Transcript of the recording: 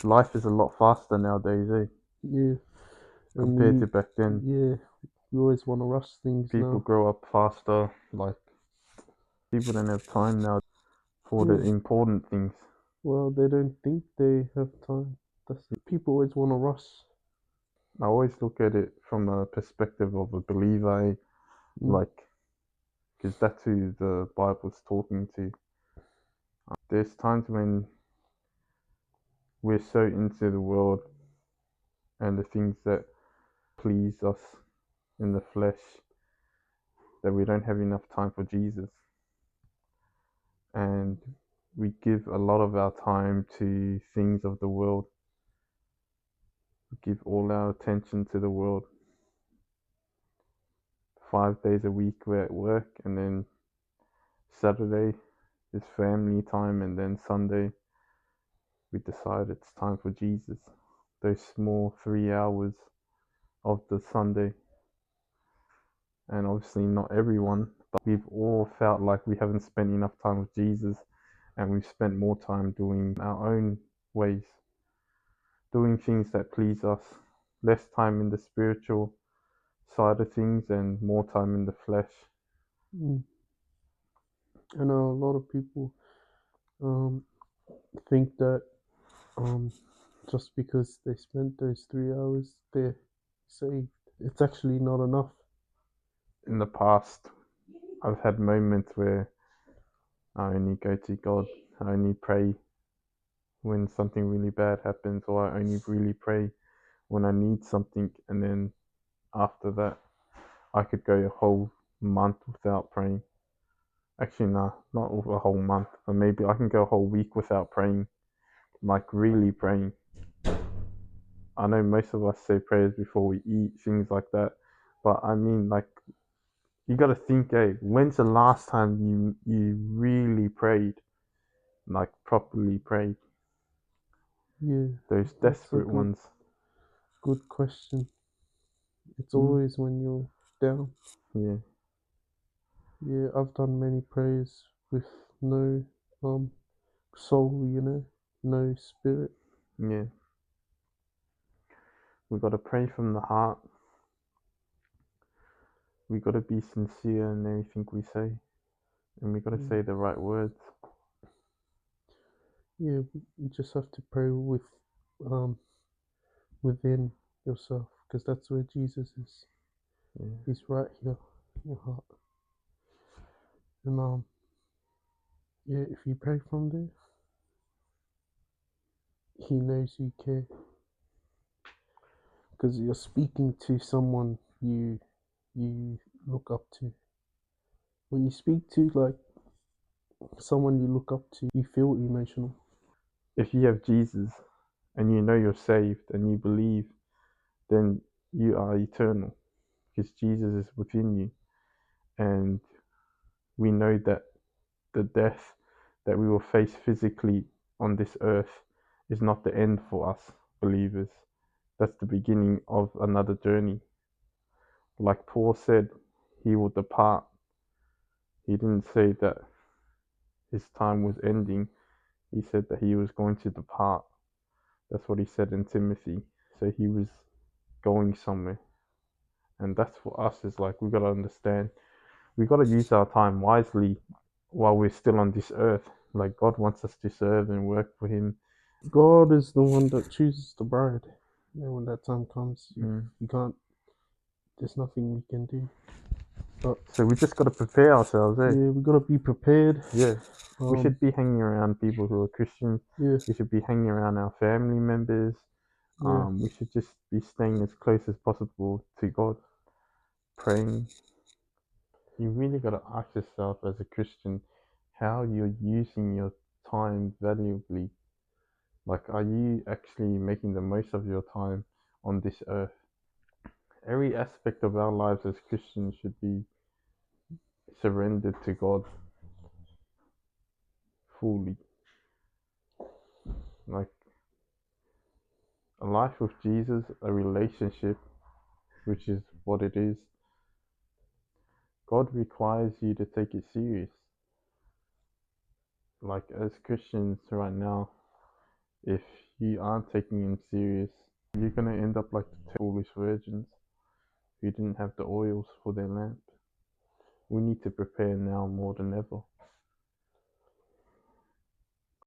Life is a lot faster nowadays, Yeah, and compared to back then. yeah, we always want to rush things People now. grow up faster. Like, people don't have time now for the Yeah, important things. well, they don't think they have time. That's it. People always want to rush. I always look at it from a perspective of a believer, Mm. like, because that's who the Bible's talking to. There's times when we're so into the world and the things that please us in the flesh that we don't have enough time for Jesus. And we give a lot of our time to things of the world. We give all our attention to the world. 5 days a week we're at work, and then Saturday is family time, and then Sunday we decide it's time for Jesus. Those small 3 hours of the Sunday. And obviously not everyone, but we've all felt like we haven't spent enough time with Jesus, and we've spent more time doing our own ways, doing things that please us, less time in the spiritual side of things and more time in the flesh. Mm. I know a lot of people um, think that um, just because they spent those 3 hours, they're saved. It's actually not enough. In the past, I've had moments where I only go to God, I only pray when something really bad happens, or I only really pray when I need something, and then after that, I could go a whole month without praying. Actually, no, not a whole month, but maybe I can go a whole week without praying, like really praying. I know most of us say prayers before we eat, things like that, but I mean, like, you got to think, when's the last time you really prayed, like properly prayed? Yeah, Those that's a desperate ones. good question. It's Mm, always when you're down. yeah, Yeah, I've done many prayers with no um soul, no spirit. yeah. We got to pray from the heart. We got to be sincere in everything we say, and we got to Mm. say the right words. Yeah, you just have to pray um within yourself, because that's where Jesus is. Yeah. He's right here in your heart. And yeah, if you pray from there, he knows you care, because you're speaking to someone you look up to. When you speak to like someone you look up to, you feel emotional. If you have Jesus and you know you're saved and you believe, then you are eternal because Jesus is within you. And we know that the death that we will face physically on this earth is not the end for us believers. That's the beginning of another journey. Like Paul said, he will depart. He didn't say that his time was ending, he said that he was going to depart. That's what he said in Timothy. So he was going somewhere. And that's for us, is like we got to understand, we got to use our time wisely while we're still on this earth. Like, God wants us to serve and work for him. God is the one that chooses the bride. When that time comes, Mm. you can't. There's nothing we can do. But So we just got to prepare ourselves, yeah, we gotta be prepared. Yeah. We Um, should be hanging around people who are Christian. yeah, We should be hanging around our family members. yeah, We should just be staying as close as possible to God, praying. You really got to ask yourself as a Christian how you're using your time valuably. Like, are you actually making the most of your time on this earth? Every aspect of our lives as Christians should be surrendered to God fully. Like, a life with Jesus, a relationship, which is what it is. God requires you to take it serious. Like, as Christians right now, if you aren't taking him serious, you're going to end up like the 10 foolish virgins who didn't have the oils for their lamp. We need to prepare now more than ever.